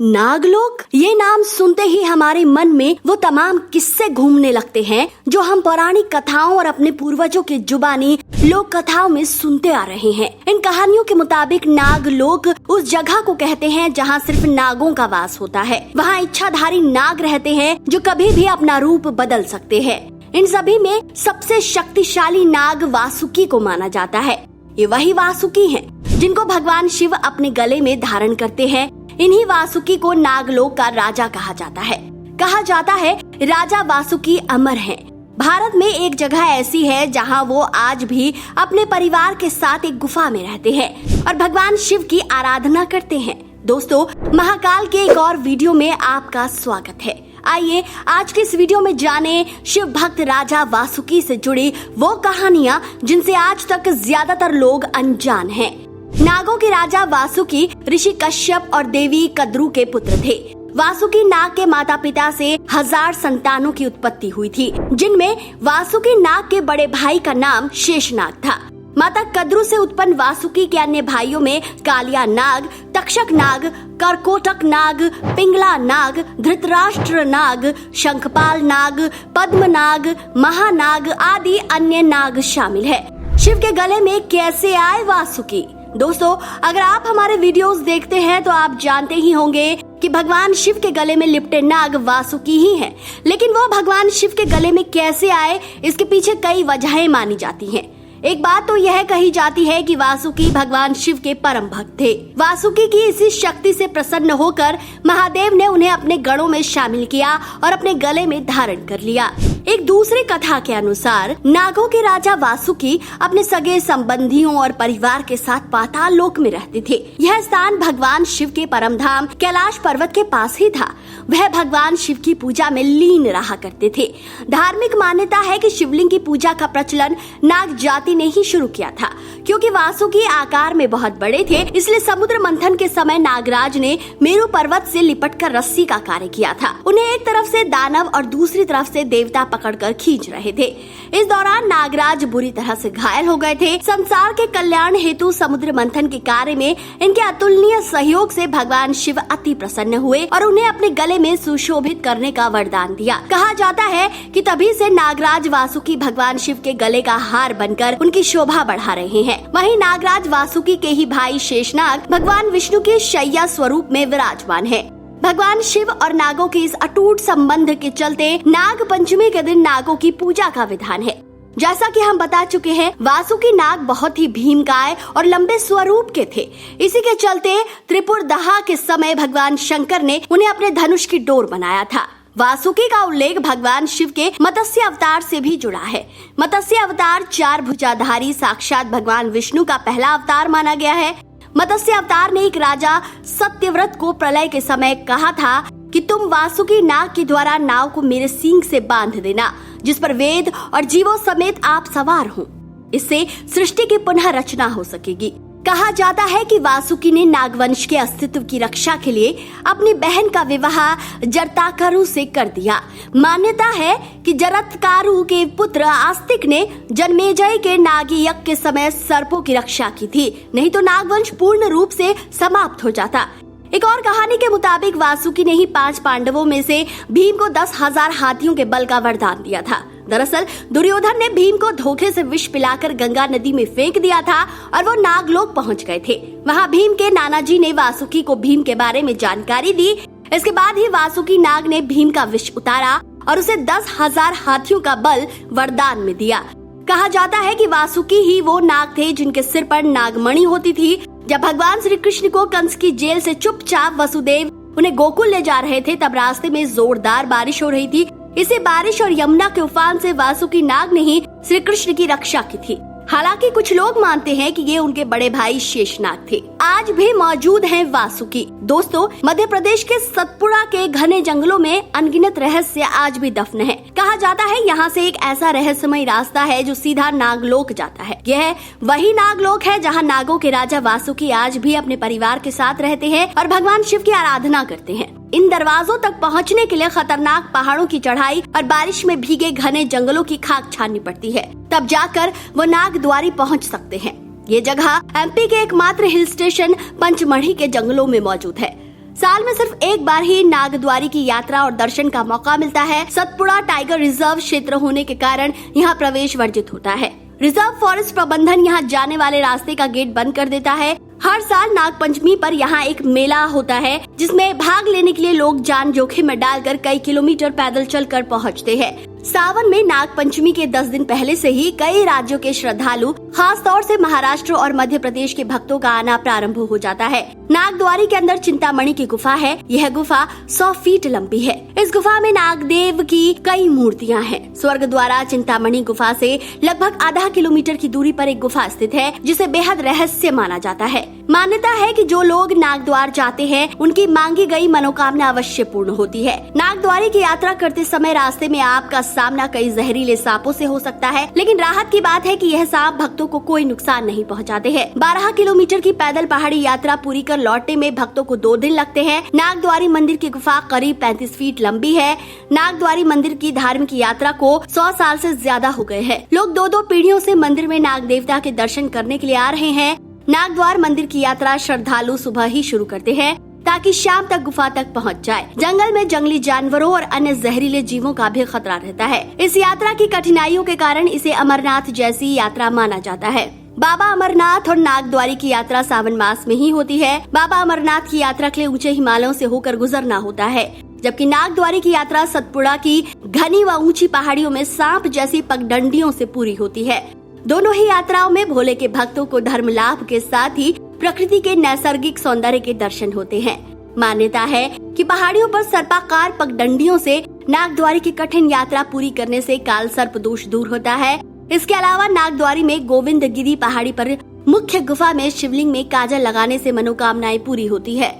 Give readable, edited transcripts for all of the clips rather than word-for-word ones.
नागलोक, ये नाम सुनते ही हमारे मन में वो तमाम किस्से घूमने लगते हैं जो हम पौराणिक कथाओं और अपने पूर्वजों की जुबानी लोक कथाओं में सुनते आ रहे हैं। इन कहानियों के मुताबिक नागलोक उस जगह को कहते हैं जहाँ सिर्फ नागों का वास होता है। वहाँ इच्छाधारी नाग रहते हैं जो कभी भी अपना रूप बदल सकते हैं। इन सभी में सबसे शक्तिशाली नाग वासुकी को माना जाता है। ये वही वासुकी हैं जिनको भगवान शिव अपने गले में धारण करते हैं। इन्हीं वासुकी को नागलोक का राजा कहा जाता है। कहा जाता है राजा वासुकी अमर हैं। भारत में एक जगह ऐसी है जहां वो आज भी अपने परिवार के साथ एक गुफा में रहते हैं और भगवान शिव की आराधना करते हैं। दोस्तों, महाकाल के एक और वीडियो में आपका स्वागत है। आइए आज के इस वीडियो में जाने शिव भक्त राजा वासुकी से जुड़ी वो कहानियां जिनसे आज तक ज्यादातर लोग अनजान हैं। नागों के राजा वासुकी ऋषि कश्यप और देवी कद्रू के पुत्र थे। वासुकी नाग के माता पिता से 1000 संतानों की उत्पत्ति हुई थी, जिनमें वासुकी नाग के बड़े भाई का नाम शेषनाग था। माता कद्रू से उत्पन्न वासुकी के अन्य भाइयों में कालिया नाग, तक्षक नाग, करकोटक नाग, पिंगला नाग, धृतराष्ट्र नाग, शंखपाल नाग, पद्म नाग, महानाग आदि अन्य नाग शामिल है। शिव के गले में कैसे आए वासुकी? दोस्तों, अगर आप हमारे वीडियोस देखते हैं तो आप जानते ही होंगे कि भगवान शिव के गले में लिपटे नाग वासुकी ही हैं। लेकिन वो भगवान शिव के गले में कैसे आए, इसके पीछे कई वजहें मानी जाती हैं। एक बात तो यह कही जाती है कि वासुकी भगवान शिव के परम भक्त थे। वासुकी की इसी शक्ति से प्रसन्न होकर महादेव ने उन्हें अपने गणों में शामिल किया और अपने गले में धारण कर लिया। एक दूसरी कथा के अनुसार नागों के राजा वासुकी अपने सगे संबंधियों और परिवार के साथ पाताल लोक में रहते थे। यह स्थान भगवान शिव के परम धाम कैलाश पर्वत के पास ही था। वह भगवान शिव की पूजा में लीन रहा करते थे। धार्मिक मान्यता है कि शिवलिंग की पूजा का प्रचलन नाग जाति ने ही शुरू किया था। क्योंकि वासुकी आकार में बहुत बड़े थे, इसलिए समुद्र मंथन के समय नागराज ने मेरु पर्वत से लिपटकर रस्सी का कार्य किया था। उन्हें एक तरफ से दानव और दूसरी तरफ से देवता पकड़कर खींच रहे थे। इस दौरान नागराज बुरी तरह से घायल हो गए थे। संसार के कल्याण हेतु समुद्र मंथन के कार्य में इनके अतुलनीय सहयोग से भगवान शिव अति प्रसन्न हुए और उन्हें अपने गले में सुशोभित करने का वरदान दिया। कहा जाता है कि तभी से नागराज वासुकी भगवान शिव के गले का हार बनकर उनकी शोभा बढ़ा रहे हैं। वहीं नागराज वासुकी के ही भाई शेषनाग भगवान विष्णु के शैया स्वरूप में विराजमान है। भगवान शिव और नागों के इस अटूट संबंध के चलते नाग पंचमी के दिन नागों की पूजा का विधान है। जैसा कि हम बता चुके हैं, वासुकी नाग बहुत ही भीमकाय और लंबे स्वरूप के थे। इसी के चलते त्रिपुर दहा के समय भगवान शंकर ने उन्हें अपने धनुष की डोर बनाया था। वासुकी का उल्लेख भगवान शिव के मत्स्य अवतार से भी जुड़ा है। मत्स्य अवतार 4 भुजाधारी साक्षात भगवान विष्णु का पहला अवतार माना गया है। मत्स्य अवतार ने एक राजा सत्यव्रत को प्रलय के समय कहा था कि तुम वासुकी नाग के द्वारा नाव को मेरे सींग से बांध देना, जिस पर वेद और जीवों समेत आप सवार हो। इससे सृष्टि की पुनः रचना हो सकेगी। कहा जाता है कि वासुकी ने नागवंश के अस्तित्व की रक्षा के लिए अपनी बहन का विवाह जरताकारु से कर दिया। मान्यता है कि जरताकारु के पुत्र आस्तिक ने जन्मेजय के नागी यज्ञ के समय सर्पों की रक्षा की थी, नहीं तो नागवंश पूर्ण रूप से समाप्त हो जाता। एक और कहानी के मुताबिक वासुकी ने ही 5 पांडवों में से भीम को 10,000 हाथियों के बल का वरदान दिया था। दरअसल दुर्योधन ने भीम को धोखे से विष पिलाकर गंगा नदी में फेंक दिया था और वो नागलोक पहुंच गए थे। वहां भीम के नाना जी ने वासुकी को भीम के बारे में जानकारी दी। इसके बाद ही वासुकी नाग ने भीम का विष उतारा और उसे 10,000 हाथियों का बल वरदान में दिया। कहा जाता है कि वासुकी ही वो नाग थे जिनके सिर पर नागमणि होती थी। जब भगवान श्री कृष्ण को कंस की जेल से चुपचाप वसुदेव उन्हें गोकुल ले जा रहे थे, तब रास्ते में जोरदार बारिश हो रही थी। इसी बारिश और यमुना के उफान से वासुकी नाग ने ही श्री कृष्ण की रक्षा की थी। हालांकि कुछ लोग मानते हैं कि ये उनके बड़े भाई शेषनाग थे। आज भी मौजूद हैं वासुकी। दोस्तों, मध्य प्रदेश के सतपुड़ा के घने जंगलों में अनगिनत रहस्य आज भी दफन है। कहा जाता है यहाँ से एक ऐसा रहस्यमय रास्ता है जो सीधा नागलोक जाता है। यह वही नागलोक है जहाँ नागों के राजा वासुकी आज भी अपने परिवार के साथ रहते हैं और भगवान शिव की आराधना करते हैं। इन दरवाजों तक पहुँचने के लिए खतरनाक पहाड़ों की चढ़ाई और बारिश में भीगे घने जंगलों की खाक छाननी पड़ती है, तब जाकर वो नाग द्वारी पहुँच सकते हैं। ये जगह एमपी के एकमात्र हिल स्टेशन पंचमढ़ी के जंगलों में मौजूद है। साल में सिर्फ एक बार ही नागद्वारी की यात्रा और दर्शन का मौका मिलता है। सतपुड़ा टाइगर रिजर्व क्षेत्र होने के कारण यहाँ प्रवेश वर्जित होता है। रिजर्व फॉरेस्ट प्रबंधन यहाँ जाने वाले रास्ते का गेट बंद कर देता है। हर साल नागपंचमी पर यहाँ एक मेला होता है, जिसमें भाग लेने के लिए लोग जान जोखिम में डालकर कई किलोमीटर पैदल चलकर पहुँचते हैं। सावन में नागपंचमी के 10 दिन पहले से ही कई राज्यों के श्रद्धालु, खास तौर से महाराष्ट्र और मध्य प्रदेश के भक्तों का आना प्रारंभ हो जाता है। नागद्वारी के अंदर चिंतामणि की गुफा है। यह गुफा 100 फीट लंबी है। इस गुफा में नागदेव की कई मूर्तियां हैं। स्वर्ग द्वारा चिंतामणि गुफा से लगभग आधा किलोमीटर की दूरी पर एक गुफा स्थित है, जिसे बेहद रहस्य माना जाता है। मान्यता है कि जो लोग नागद्वार जाते हैं, उनकी मांगी गई मनोकामना अवश्य पूर्ण होती है। नागद्वारी की यात्रा करते समय रास्ते में आपका सामना कई जहरीले सांपों से हो सकता है, लेकिन राहत की बात है कि यह सांप भक्तों को कोई नुकसान नहीं पहुंचाते हैं। 12 किलोमीटर की पैदल पहाड़ी यात्रा पूरी कर लौटने में भक्तों को 2 दिन लगते हैं। नागद्वारी मंदिर की गुफा करीब 35 फीट लंबी है। नागद्वारी मंदिर की धार्मिक यात्रा को 100 साल से ज्यादा हो गए हैं। लोग 2-2 पीढ़ियों से मंदिर में नाग देवता के दर्शन करने के लिए आ रहे हैं। नागद्वार मंदिर की यात्रा श्रद्धालु सुबह ही शुरू करते हैं, ताकि शाम तक गुफा तक पहुंच जाए। जंगल में जंगली जानवरों और अन्य जहरीले जीवों का भी खतरा रहता है। इस यात्रा की कठिनाइयों के कारण इसे अमरनाथ जैसी यात्रा माना जाता है। बाबा अमरनाथ और नागद्वारी की यात्रा सावन मास में ही होती है। बाबा अमरनाथ की यात्रा के लिए ऊंचे हिमालयों से होकर गुजरना होता है, जबकि नागद्वारी की यात्रा सतपुड़ा की घनी व ऊंची पहाड़ियों में सांप जैसी पगडंडियों से पूरी होती है। दोनों ही यात्राओं में भोले के भक्तों को धर्म लाभ के साथ ही प्रकृति के नैसर्गिक सौंदर्य के दर्शन होते हैं। मान्यता है कि पहाड़ियों पर सर्पाकार पगडंडियों से नागद्वारी की कठिन यात्रा पूरी करने से काल सर्प दोष दूर होता है। इसके अलावा नागद्वारी में गोविंदगिरी पहाड़ी पर मुख्य गुफा में शिवलिंग में काजल लगाने से मनोकामनाएं पूरी होती है।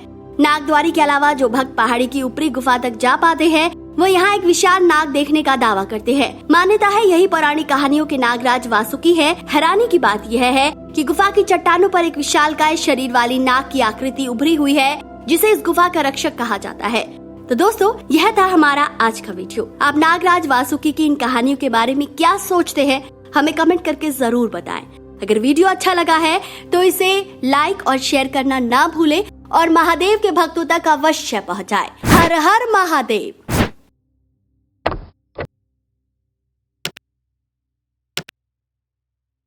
नागद्वारी के अलावा जो भक्त पहाड़ी की ऊपरी गुफा तक जा पाते हैं, वो यहाँ एक विशाल नाग देखने का दावा करते हैं। मान्यता है यही पौराणिक कहानियों के नागराज वासुकी है। हैरानी की बात यह है कि गुफा की चट्टानों पर एक विशालकाय शरीर वाली नाग की आकृति उभरी हुई है, जिसे इस गुफा का रक्षक कहा जाता है। तो दोस्तों, यह था हमारा आज का वीडियो। आप नागराज वासुकी की इन कहानियों के बारे में क्या सोचते हैं, हमें कमेंट करके जरूर बताएं। अगर वीडियो अच्छा लगा है तो इसे लाइक और शेयर करना ना भूलें और महादेव के भक्तों तक अवश्य पहुँचाएं। हर हर महादेव।